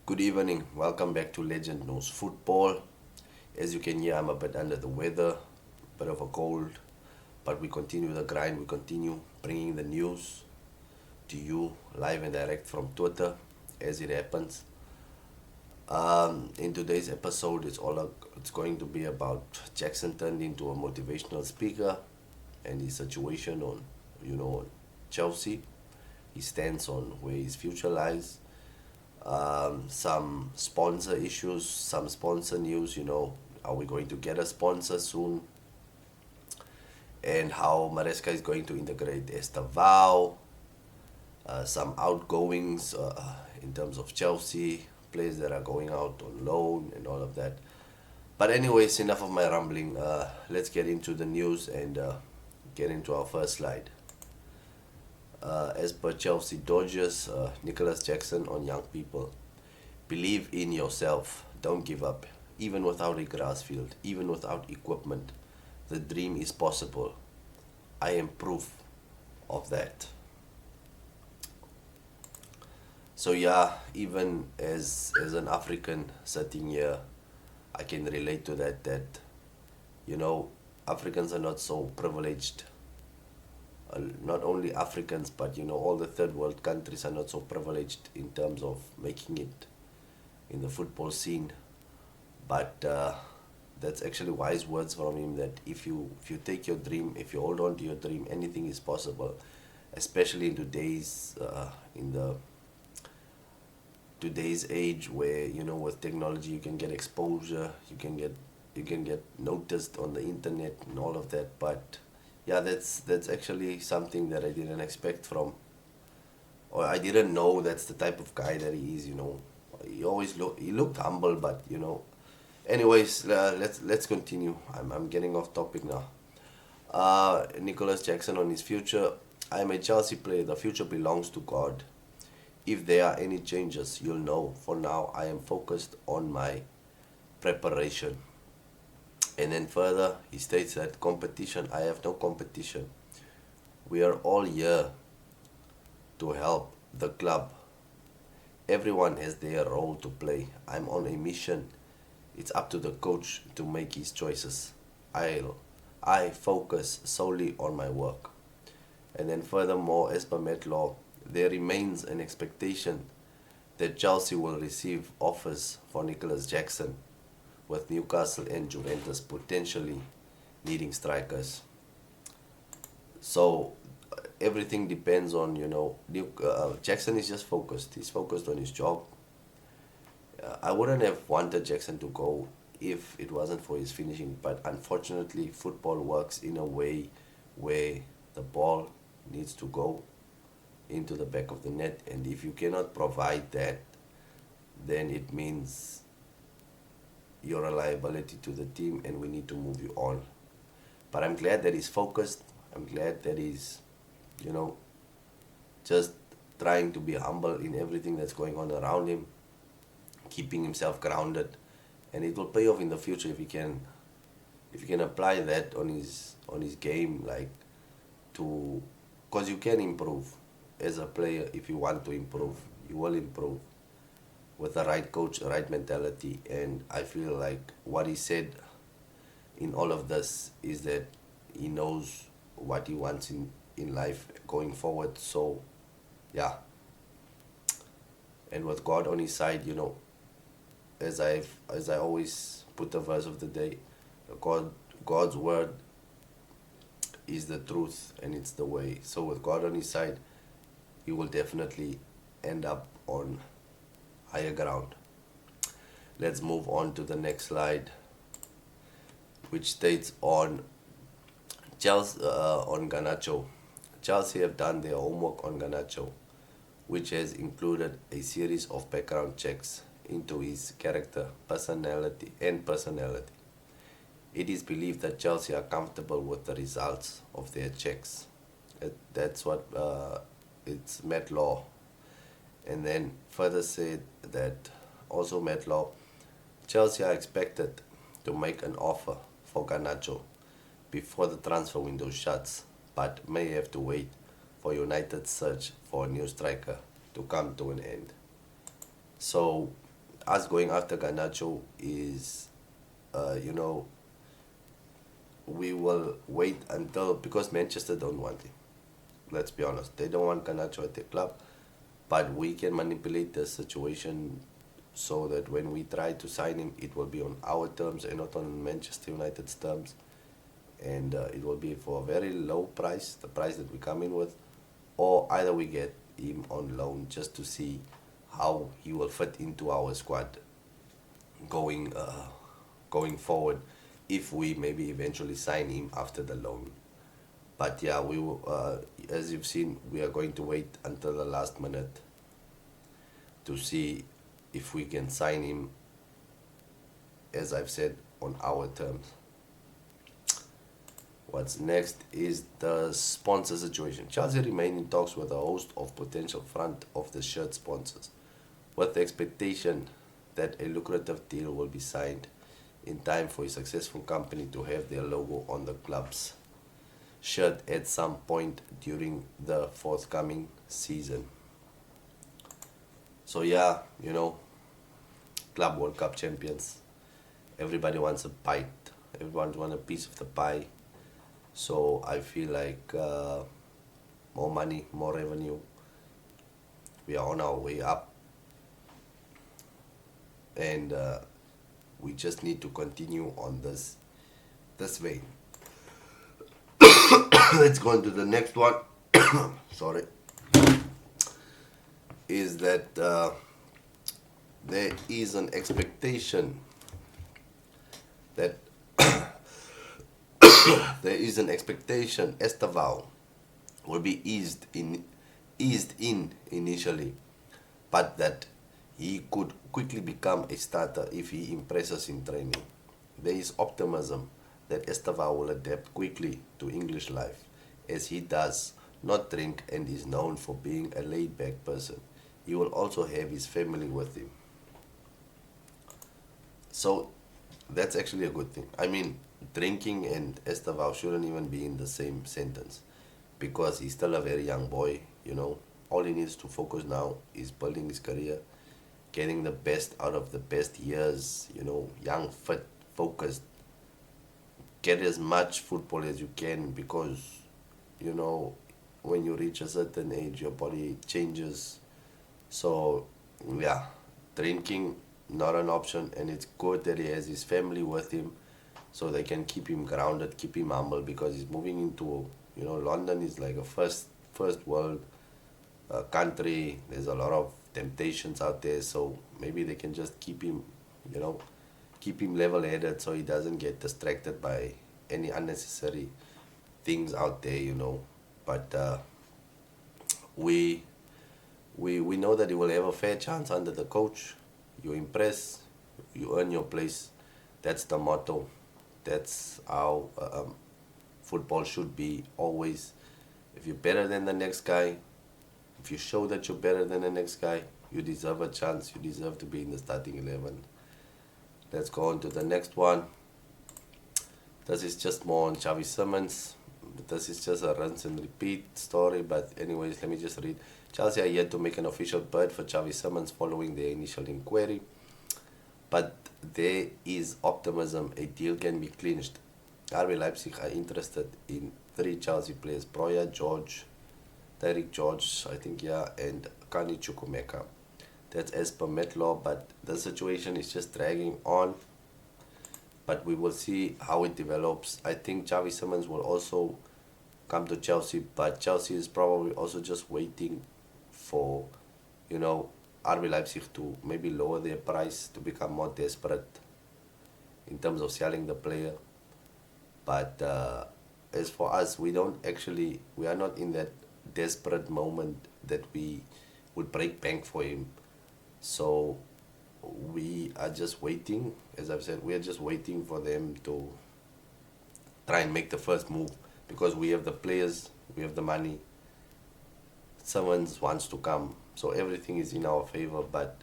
Good evening. Welcome back to Legend Knows Football. As you can hear, I'm a bit under the weather, bit of a cold, but we continue the grind. We continue bringing the news to you live and direct from Twitter as it happens. In today's episode, it's going to be about Jackson turned into a motivational speaker and his situation on Chelsea. His stance on where his future lies, some sponsor issues, some sponsor news. Are we going to get a sponsor soon? And how Maresca is going to integrate Estavao, some outgoings in terms of Chelsea, players that are going out on loan and all of that. But anyways, enough of my rambling. Let's get into the news and get into our first slide. As per Chelsea Dodgers, Nicholas Jackson on young people. Believe in yourself. Don't give up. Even without a grass field, even without equipment, the dream is possible. I am proof of that. So yeah, even as an African sitting here, I can relate to that Africans are not so privileged. Not only Africans, but all the third world countries are not so privileged in terms of making it in the football scene. But that's actually wise words from him, that if you take your dream, if you hold on to your dream, anything is possible. Especially in today's age, where with technology you can get exposure, you can get noticed on the internet and all of that. But yeah, that's actually something that I didn't expect from, or I didn't know that's the type of guy that he is. He looked humble, but anyways, let's continue. I'm getting off topic now. Nicholas Jackson on his future. I'm a Chelsea player. The future belongs to God. If there are any changes, you'll know. For now, I am focused on my preparation. And then further, he states that I have no competition. We are all here to help the club. Everyone has their role to play. I'm on a mission. It's up to the coach to make his choices. I focus solely on my work. And then furthermore, as per Met law, there remains an expectation that Chelsea will receive offers for Nicholas Jackson, with Newcastle and Juventus potentially needing strikers. So everything depends on, Jackson is just focused. He's focused on his job. I wouldn't have wanted Jackson to go if it wasn't for his finishing, but unfortunately, football works in a way where the ball needs to go into the back of the net, and if you cannot provide that, then it means you're a liability to the team and we need to move you on. But I'm glad that he's focused. I'm glad that he's, just trying to be humble in everything that's going on around him, keeping himself grounded, and it will pay off in the future if he can apply that on his game, like because you can improve as a player. If you want to improve, you will improve with the right coach, the right mentality. And I feel like what he said in all of this is that he knows what he wants in life going forward. So yeah, and with God on his side, as I always put the verse of the day, God's word is the truth and it's the way. So with God on his side, he will definitely end up on higher ground. Let's move on to the next slide, which states on Chelsea, on Garnacho. Chelsea have done their homework on Garnacho, which has included a series of background checks into his character, personality. It is believed that Chelsea are comfortable with the results of their checks. That's what it's Met law. And then further said that also Met law, Chelsea are expected to make an offer for Garnacho before the transfer window shuts, but may have to wait for United's search for a new striker to come to an end. So us going after Garnacho is, you know, we will wait until, because Manchester don't want him. Let's be honest, they don't want Garnacho at their club, but we can manipulate the situation so that when we try to sign him, it will be on our terms and not on Manchester United's terms, and it will be for a very low price, the price that we come in with, or either we get him on loan just to see how he will fit into our squad going forward, if we maybe eventually sign him after the loan. But yeah, we will, as you've seen, we are going to wait until the last minute to see if we can sign him, as I've said, on our terms. What's next is the sponsor situation. Chelsea remain in talks with a host of potential front of the shirt sponsors, with the expectation that a lucrative deal will be signed in time for a successful company to have their logo on the club's shirt at some point during the forthcoming season. So yeah, Club World Cup champions. Everybody wants a bite. Everyone wants a piece of the pie. So I feel like more money, more revenue. We are on our way up, and we just need to continue on this way. Let's go on to the next one. Sorry. Is that there is an expectation that Esteval will be eased in initially, but that he could quickly become a starter if he impresses in training. There is optimism that Esteval will adapt quickly to English life, as he does not drink and is known for being a laid-back person. He will also have his family with him. So that's actually a good thing. I mean, drinking and Esteval shouldn't even be in the same sentence, because he's still a very young boy. All he needs to focus now is building his career, getting the best out of the best years, young, fit, focused. Get as much football as you can, because, when you reach a certain age, your body changes. So, yeah, drinking, not an option, and it's good that he has his family with him so they can keep him grounded, keep him humble, because he's moving into, London is like a first world country. There's a lot of temptations out there, so maybe they can just keep him level-headed so he doesn't get distracted by any unnecessary things out there. But we know that he will have a fair chance under the coach. You impress, you earn your place. That's the motto. That's how football should be always. If you're better than the next guy, if you show that you're better than the next guy, you deserve a chance. You deserve to be in the starting 11. Let's go on to the next one. This is just more on Xavi Simons. This is just a rinse and repeat story, but anyways, let me just read. Chelsea are yet to make an official bid for Xavi Simons following their initial inquiry, but there is optimism a deal can be clinched. RB Leipzig are interested in 3 Chelsea players: Broya, George, Derek George, I think, yeah, and Kani Chukwumeka. That's as per Metlaw, but the situation is just dragging on. But we will see how it develops. I think Xavi Simons will also come to Chelsea, but Chelsea is probably also just waiting for, RB Leipzig to maybe lower their price to become more desperate in terms of selling the player. But as for us, we are not in that desperate moment that we would break bank for him. So we are just waiting. As I've said, we are just waiting for them to try and make the first move, because we have the players, we have the money. Someone wants to come, so everything is in our favor, but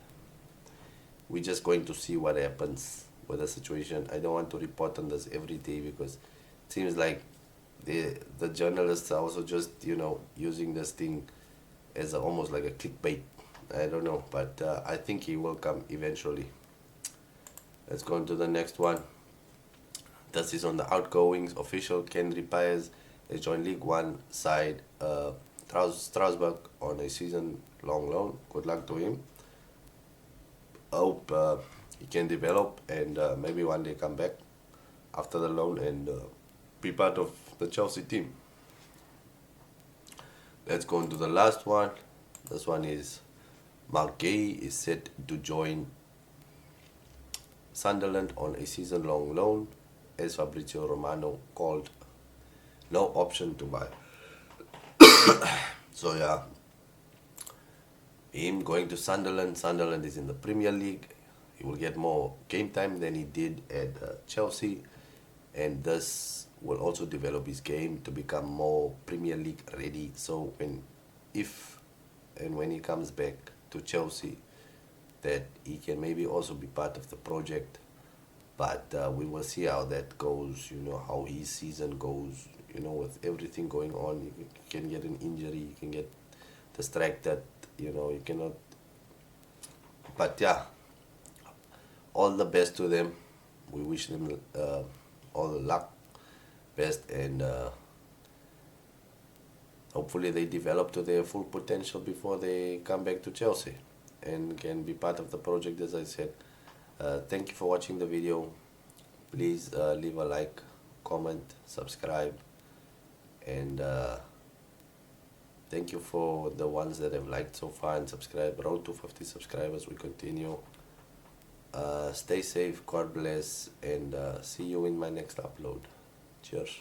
we're just going to see what happens with the situation. I don't want to report on this every day, because it seems like the journalists are also just using this thing as almost like a clickbait. I don't know, but I think he will come eventually. Let's go on to the next one. This is on the outgoings. Official Kendry Pires has joined League One side Strasbourg on a season-long loan. Good luck to him. I hope he can develop and maybe one day come back after the loan and be part of the Chelsea team. Let's go on to the last one. This one is Mark Gay is set to join Sunderland on a season-long loan, as Fabrizio Romano called no option to buy. So yeah, him going to Sunderland. Sunderland is in the Premier League. He will get more game time than he did at Chelsea, and this will also develop his game to become more Premier League ready. So if and when he comes back to Chelsea, that he can maybe also be part of the project. But we will see how that goes. How his season goes. With everything going on, you can get an injury, you can get distracted. You cannot. But yeah, all the best to them. We wish them all the luck, best, and hopefully they develop to their full potential before they come back to Chelsea and can be part of the project, as I said. Thank you for watching the video. Please leave a like, comment, subscribe, and thank you for the ones that have liked so far and subscribed. Road to 50 subscribers, we continue. Stay safe, God bless, and see you in my next upload. Cheers.